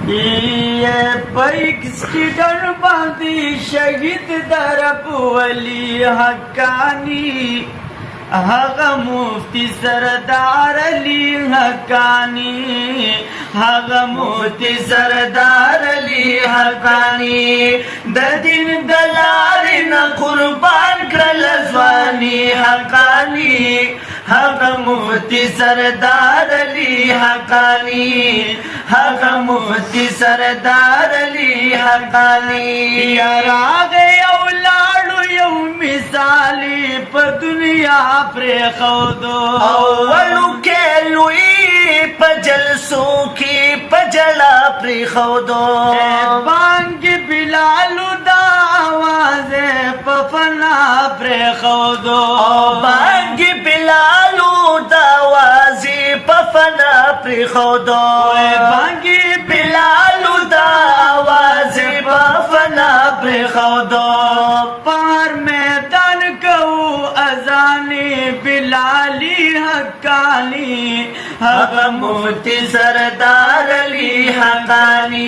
ये पैक स्टीडर बांधी शहीद दरब वली हक्कानी हगा मुफ्ती सरदार अली हक्कानी हगा मुफ्ती सरदार अली हक्कानी द दिन दलारी न कुर्बान करल ज़वानी हक्कानी हगा मुफ्ती सरदार अली हक्कानी हगा मुफ्ती सरदार अली हक्कानी यारा गया लाडू यौ मिसाली प दुनिया प्रेखौदो اولو के लुई पजलसो की पजला प्रेखौदो बांग बिलालु दा आवाज़े पफना प्रेखौदो बांग बिलालु दावाजी पफना प्रेखौदो बांग बिलालु दावाजी पफना प्रेखौदो पार मैदान कहू अजानी बिलाली हक्कानी हग मुफ्ती सरदार अली हक्कानी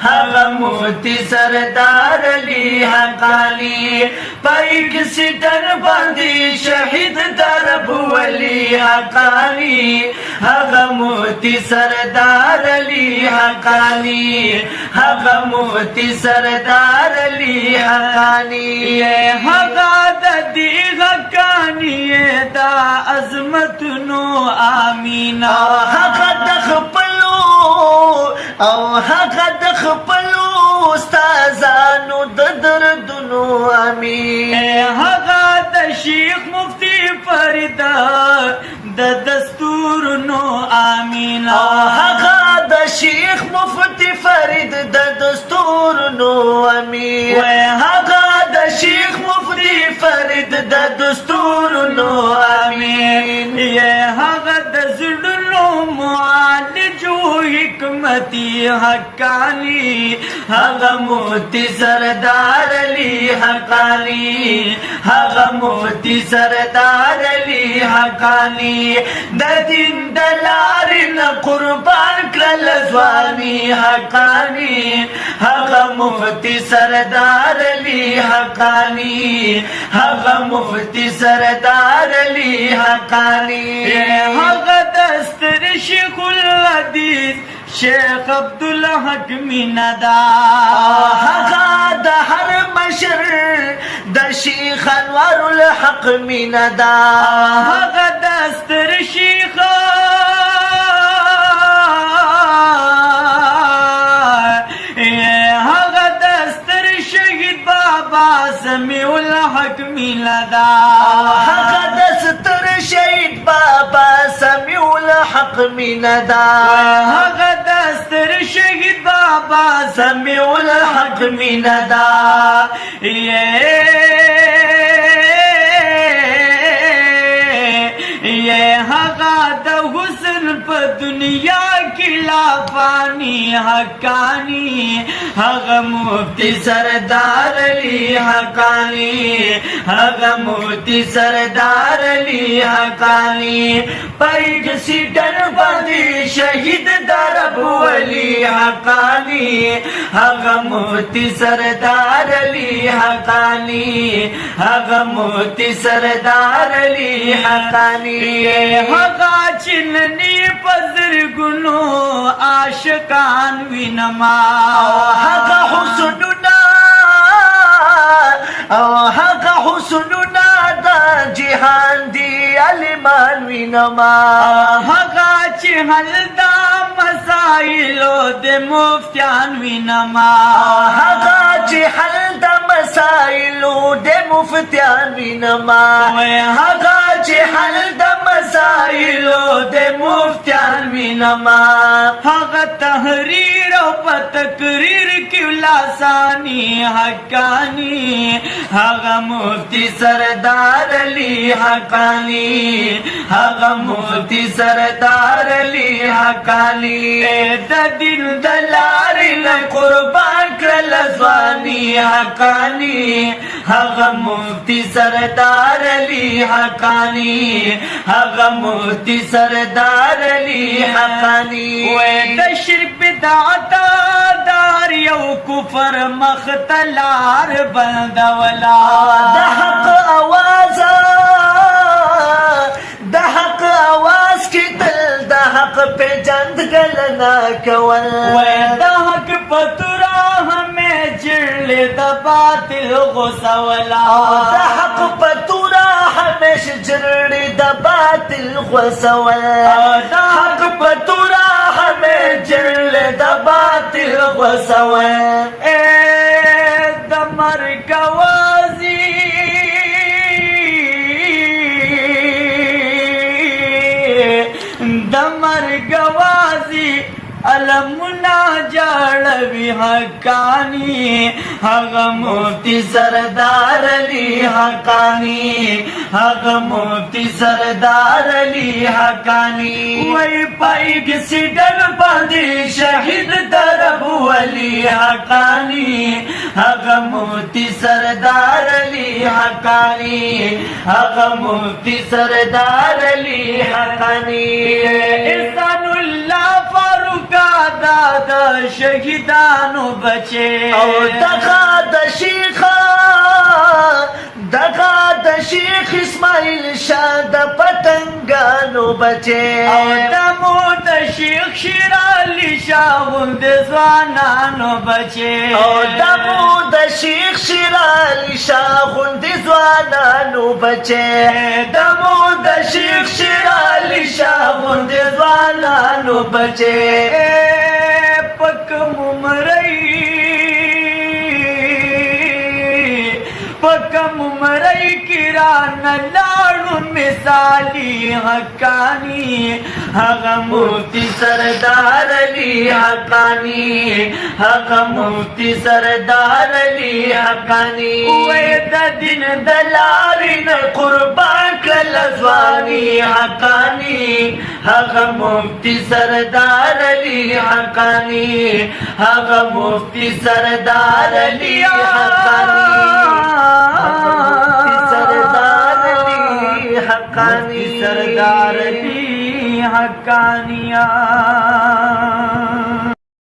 हग मुफ्ती सरदार अली हक्कानी पैक सिटर बंदी शहीद दरब वली हक्कानी हग मुफ्ती सरदार अली हक्कानी हग मुफ्ती सरदार अली हक्कानी ये हगा ददी हक्कानी दा अजमत नो आमीना हग दखपलो او هغه د خپلو استادانو د دردونو امين هغه د شیخ مفتی فرید د دستور نو امین هغه د شیخ مفتی فرید د دستور نو امين هغه د شیخ مفتی فرید د دستور نو امين هغه د زړونو معالجو حکمتي حقانی هغه مفتی سردار علی حقانی هغه مفتی سردار علی حقانی د دین د لارې نه قربان کړل ځواني حقانی هغه مفتی سردار علی حقانی هغه مفتی سردار علی حقانی هغه دستر شیخ الحدیث شیخ عبدالحق میندا هغه د هر مشر د شیخ انوار الحق میندا هغه دستر شیخ هغه دستر شهید بابا سمیع الحق میندا هغه دستر شهید بابا سمیع الحق میندا هغه دستر شهید بابا سمیع الحق میندا یہ هغه د حسن په دنیا کې لا فانی حقانی هغه مفتی سردار علی حقانی هغه مفتی سردار علی حقانی پیج سیټر باندې شهید درب ولی حقانی هغه مفتی سردار علی حقانی هغه مفتی سردار علی حقانی هغه چننی پزر گنو عاشقان وینما هغه حسننا او هغه حسننا د جهان دی علمان وینما هغه چې حل دا مسائلو د مفتیان وینما هغه چې حل د مسائلو د مفتیان وینما هغه چې حل د مسائلو د مفتیان وینما هغه تحریر او په تقریر کې لاسانی حقانی هغه مفتی سردار علی حقانی هغه مفتی سردار علی حقانی د دین د لارې نه قربان کړل ځواني حقانی هغه مفتی سردار علی حقانی هغه مفتی سردار علی حقانی وې د شرک بدعت دار یو کفر مختلار بندولا د حق آواز د حق آواز کی تل د حق په جند گلنا کول وې د حق پترا ہمیں جړل د باطل غسولا د حق پتورا همیشه جرړې د باطل غوسول د حق پترا ہمیں جړل د باطل غسولا اے د مرګ وازی د مرګ وازی علمنا جاړوي حقانی هغه مفتی سردار علی حقانی هغه مفتی سردار علی حقانی وای پایګ سیدل باندې شهید درب ولی حقانی هغه مفتی سردار علی حقانی هغه مفتی سردار علی حقانی احسان الله فاروق دا شهیدانو بچے او دغه د شیخ اسماعیل شاه د پتنګانو بچي او دمو د شیخ شیر علی شاه غوند ځوانانو بچي او دمو د شیخ شیر علی شاه غوند ځوانانو بچي دمو د شیخ شیر علی شاه غوند ځوانانو بچي پکم مرئی کران لاړو مثالی حقانی هغه مفتی سردار علی حقانی هغه مفتی سردار علی حقانی وې د دین د لارې نه قربان کړل ځواني حقانی هغه مفتی سردار علی حقانی هغه مفتی سردار علی حقانی حقانی سردار علی حقانیہ